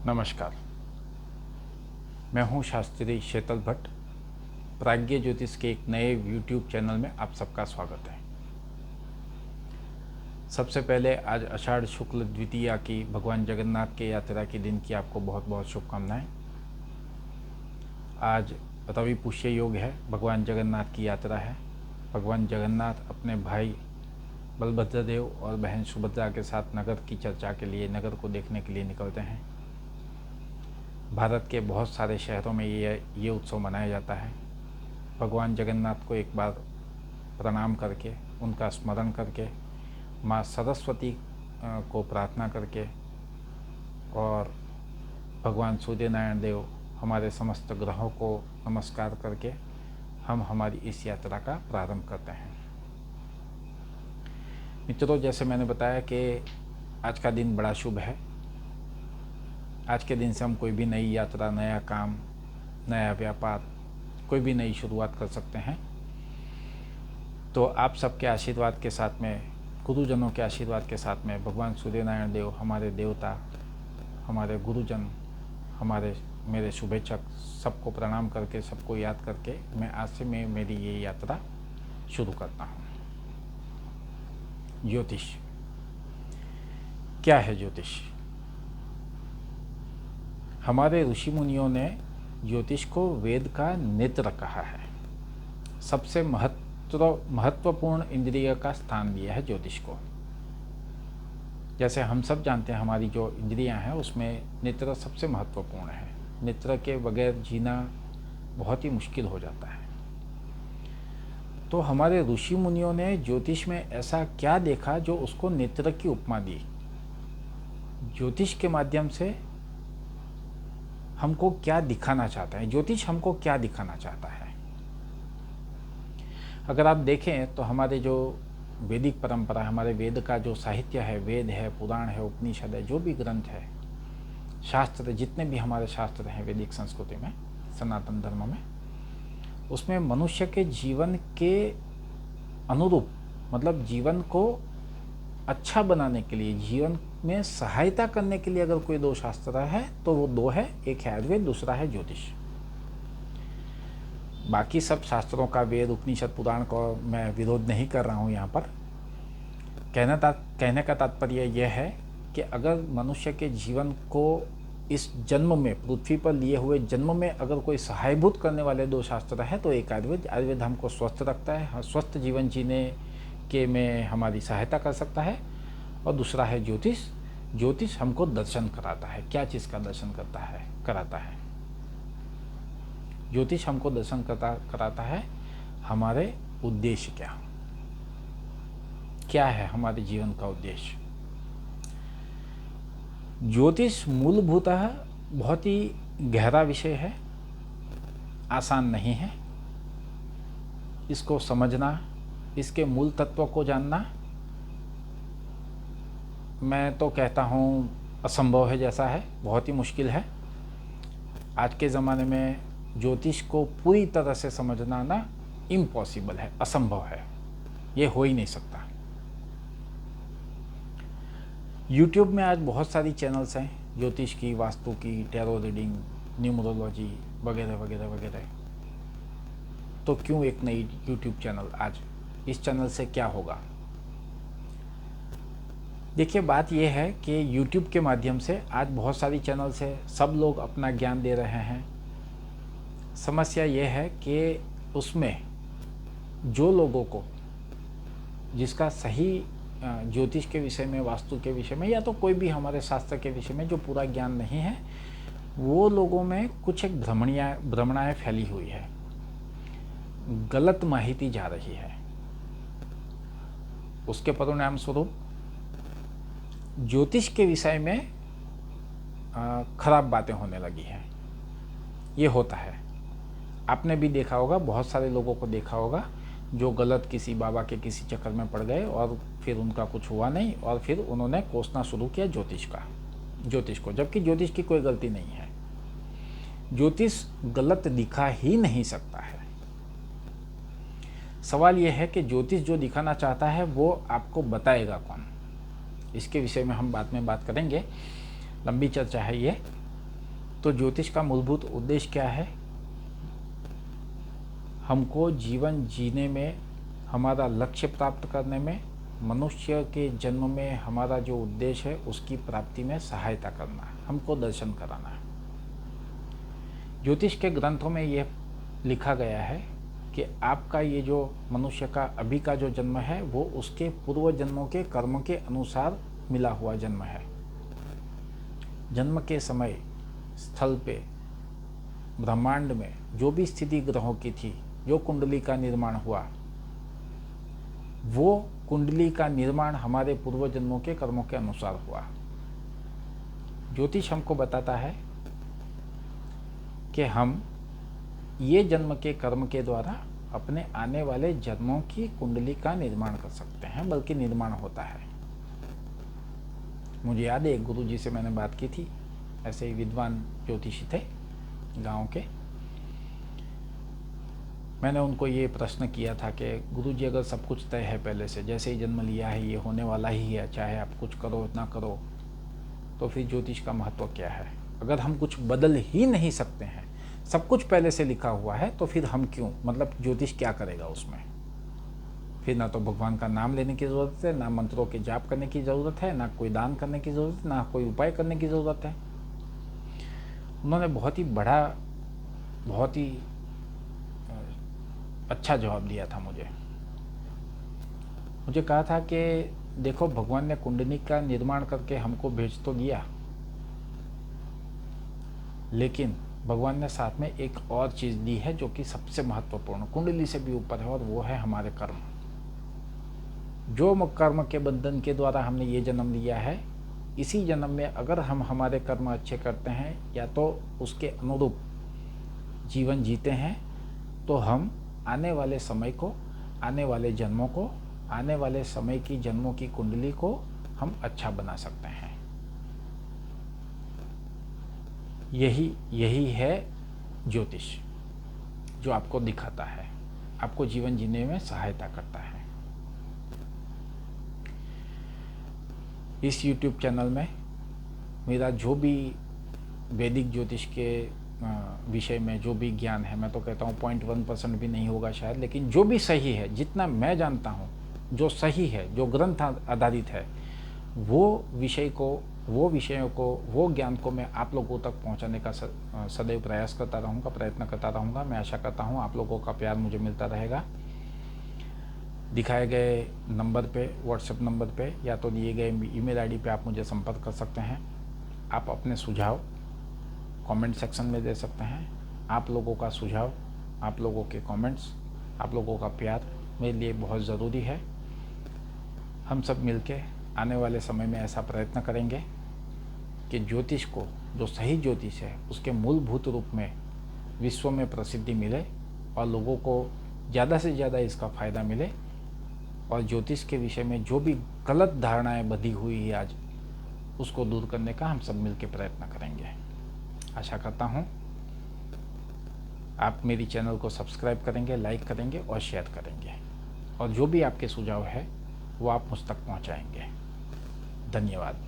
नमस्कार। मैं हूं शास्त्री शीतल भट्ट। प्राज्ञ ज्योतिष के एक नए YouTube चैनल में आप सबका स्वागत है। सबसे पहले आज आषाढ़ शुक्ल द्वितीया की भगवान जगन्नाथ के यात्रा के दिन की आपको बहुत बहुत शुभकामनाएं। आज रवि पुष्य योग है, भगवान जगन्नाथ की यात्रा है। भगवान जगन्नाथ अपने भाई बलभद्र देव और बहन सुभद्रा के साथ नगर की चर्चा के लिए, नगर को देखने के लिए निकलते हैं। भारत के बहुत सारे शहरों में ये उत्सव मनाया जाता है। भगवान जगन्नाथ को एक बार प्रणाम करके, उनका स्मरण करके, माँ सरस्वती को प्रार्थना करके और भगवान सूर्यनारायण देव, हमारे समस्त ग्रहों को नमस्कार करके हम हमारी इस यात्रा का प्रारंभ करते हैं। मित्रों, जैसे मैंने बताया कि आज का दिन बड़ा शुभ है। आज के दिन से हम कोई भी नई यात्रा, नया काम, नया व्यापार, कोई भी नई शुरुआत कर सकते हैं। तो आप सबके आशीर्वाद के साथ में, गुरुजनों के आशीर्वाद के साथ में, भगवान सूर्यनारायण देव, हमारे देवता, हमारे गुरुजन, मेरे शुभेच्छक, सबको प्रणाम करके, सबको याद करके मैं आज से मेरी ये यात्रा शुरू करता हूँ। ज्योतिष क्या है? ज्योतिष, हमारे ऋषि मुनियों ने ज्योतिष को वेद का नेत्र कहा है। सबसे महत्वपूर्ण इंद्रिय का स्थान दिया है ज्योतिष को। जैसे हम सब जानते हैं, हमारी जो इंद्रियां हैं उसमें नेत्र सबसे महत्वपूर्ण है। नेत्र के बगैर जीना बहुत ही मुश्किल हो जाता है। तो हमारे ऋषि मुनियों ने ज्योतिष में ऐसा क्या देखा जो उसको नेत्र की उपमा दी। ज्योतिष के माध्यम से हमको क्या दिखाना चाहता है? ज्योतिष हमको क्या दिखाना चाहता है? अगर आप देखें तो हमारे जो वैदिक परंपरा, हमारे वेद का जो साहित्य है, वेद है, पुराण है, उपनिषद है, जो भी ग्रंथ है, शास्त्र, जितने भी हमारे शास्त्र हैं वैदिक संस्कृति में, सनातन धर्म में, उसमें मनुष्य के जीवन के अनुरूप, मतलब जीवन को अच्छा बनाने के लिए, जीवन में सहायता करने के लिए अगर कोई दो शास्त्र है तो वो दो है। एक है आयुर्वेद, दूसरा है ज्योतिष। बाकी सब शास्त्रों का, वेद, उपनिषद, पुराण को मैं विरोध नहीं कर रहा हूँ यहाँ पर। कहने का तात्पर्य यह है कि अगर मनुष्य के जीवन को इस जन्म में, पृथ्वी पर लिए हुए जन्म में अगर कोई सहायभूत करने वाले दो शास्त्र है तो एक आयुर्वेद हमको स्वस्थ रखता है, स्वस्थ जीवन जीने के में हमारी सहायता कर सकता है, और दूसरा है ज्योतिष। ज्योतिष हमको दर्शन कराता है। क्या चीज़ का दर्शन कराता है? ज्योतिष हमको दर्शन कराता है हमारे उद्देश्य क्या है हमारे जीवन का उद्देश्य। ज्योतिष मूलभूतः बहुत ही गहरा विषय है, आसान नहीं है। इसको समझना, इसके मूल तत्व को जानना, मैं तो कहता हूँ असंभव है जैसा है, बहुत ही मुश्किल है। आज के ज़माने में ज्योतिष को पूरी तरह से समझना ना इम्पॉसिबल है, असंभव है, ये हो ही नहीं सकता। YouTube में आज बहुत सारी चैनल्स हैं, ज्योतिष की, वास्तु की, टैरो रीडिंग, न्यूमरोलॉजी वगैरह वगैरह वगैरह। तो क्यों एक नई YouTube चैनल? आज इस चैनल से क्या होगा? देखिए, बात यह है कि YouTube के माध्यम से आज बहुत सारी चैनल्स है, सब लोग अपना ज्ञान दे रहे हैं। समस्या यह है कि उसमें जो लोगों को, जिसका सही ज्योतिष के विषय में, वास्तु के विषय में, या तो कोई भी हमारे शास्त्र के विषय में जो पूरा ज्ञान नहीं है, वो लोगों में कुछ एक भ्रमणाएँ फैली हुई है, गलत माहिती जा रही है। उसके परिणाम स्वरूप ज्योतिष के विषय में खराब बातें होने लगी हैं। ये होता है, आपने भी देखा होगा, बहुत सारे लोगों को देखा होगा जो गलत किसी बाबा के किसी चक्कर में पड़ गए और फिर उनका कुछ हुआ नहीं, और फिर उन्होंने कोसना शुरू किया ज्योतिष को, जबकि ज्योतिष की कोई गलती नहीं है। ज्योतिष गलत दिखा ही नहीं सकता है। सवाल यह है कि ज्योतिष जो दिखाना चाहता है वो आपको बताएगा कौन? इसके विषय में हम बाद में बात करेंगे, लंबी चर्चा है ये। तो ज्योतिष का मूलभूत उद्देश्य क्या है? हमको जीवन जीने में, हमारा लक्ष्य प्राप्त करने में, मनुष्य के जन्म में हमारा जो उद्देश्य है उसकी प्राप्ति में सहायता करना है, हमको दर्शन कराना है। ज्योतिष के ग्रंथों में यह लिखा गया है कि आपका ये जो मनुष्य का अभी का जो जन्म है वो उसके पूर्व जन्मों के कर्म के अनुसार मिला हुआ जन्म है। जन्म के समय स्थल पे ब्रह्मांड में जो भी स्थिति ग्रहों की थी, जो कुंडली का निर्माण हुआ, वो कुंडली का निर्माण हमारे पूर्व जन्मों के कर्मों के अनुसार हुआ। ज्योतिष हमको बताता है कि हम ये जन्म के कर्म के द्वारा अपने आने वाले जन्मों की कुंडली का निर्माण कर सकते हैं, बल्कि निर्माण होता है। मुझे याद है एक गुरु जी से मैंने बात की थी, ऐसे ही विद्वान ज्योतिषी थे गांव के। मैंने उनको ये प्रश्न किया था कि गुरु जी अगर सब कुछ तय है पहले से, जैसे ही जन्म लिया है ये होने वाला ही है, चाहे आप कुछ करो ना करो, तो फिर ज्योतिष का महत्व क्या है? अगर हम कुछ बदल ही नहीं सकते हैं, सब कुछ पहले से लिखा हुआ है, तो फिर हम क्यों, मतलब ज्योतिष क्या करेगा उसमें? फिर ना तो भगवान का नाम लेने की ज़रूरत है, ना मंत्रों के जाप करने की ज़रूरत है, ना कोई दान करने की ज़रूरत है, ना कोई उपाय करने की ज़रूरत है। उन्होंने बहुत ही बड़ा, बहुत ही अच्छा जवाब दिया था मुझे कहा था कि देखो, भगवान ने कुंडली का निर्माण करके हमको भेज तो दिया, लेकिन भगवान ने साथ में एक और चीज़ दी है जो कि सबसे महत्वपूर्ण, कुंडली से भी ऊपर है, और वो है हमारे कर्म। जो कर्म के बंधन के द्वारा हमने ये जन्म लिया है, इसी जन्म में अगर हम हमारे कर्म अच्छे करते हैं या तो उसके अनुरूप जीवन जीते हैं, तो हम आने वाले समय को, आने वाले जन्मों को, आने वाले समय की जन्मों की कुंडली को हम अच्छा बना सकते हैं। यही है ज्योतिष, जो आपको दिखाता है, आपको जीवन जीने में सहायता करता है। इस YouTube चैनल में मेरा जो भी वैदिक ज्योतिष के विषय में जो भी ज्ञान है, मैं तो कहता हूँ 0.1% भी नहीं होगा शायद, लेकिन जो भी सही है, जितना मैं जानता हूँ, जो सही है, जो ग्रंथ आधारित है, वो विषयों को, वो ज्ञान को मैं आप लोगों तक पहुँचाने का सदैव प्रयास करता रहूँगा, प्रयत्न करता रहूँगा। मैं आशा करता हूँ आप लोगों का प्यार मुझे मिलता रहेगा। दिखाए गए नंबर पे, व्हाट्सएप नंबर पे या तो दिए गए ईमेल आईडी पे आप मुझे संपर्क कर सकते हैं। आप अपने सुझाव कमेंट सेक्शन में दे सकते हैं। आप लोगों का सुझाव, आप लोगों के कमेंट्स, आप लोगों का प्यार मेरे लिए बहुत ज़रूरी है। हम सब मिलके आने वाले समय में ऐसा प्रयत्न करेंगे कि ज्योतिष को, जो सही ज्योतिष है, उसके मूलभूत रूप में विश्व में प्रसिद्धि मिले और लोगों को ज़्यादा से ज़्यादा इसका फ़ायदा मिले, और ज्योतिष के विषय में जो भी गलत धारणाएं बधी हुई है आज, उसको दूर करने का हम सब मिलकर प्रयत्न करेंगे। आशा करता हूँ आप मेरी चैनल को सब्सक्राइब करेंगे, लाइक करेंगे और शेयर करेंगे, और जो भी आपके सुझाव है वो आप मुझ तक पहुँचाएंगे। धन्यवाद।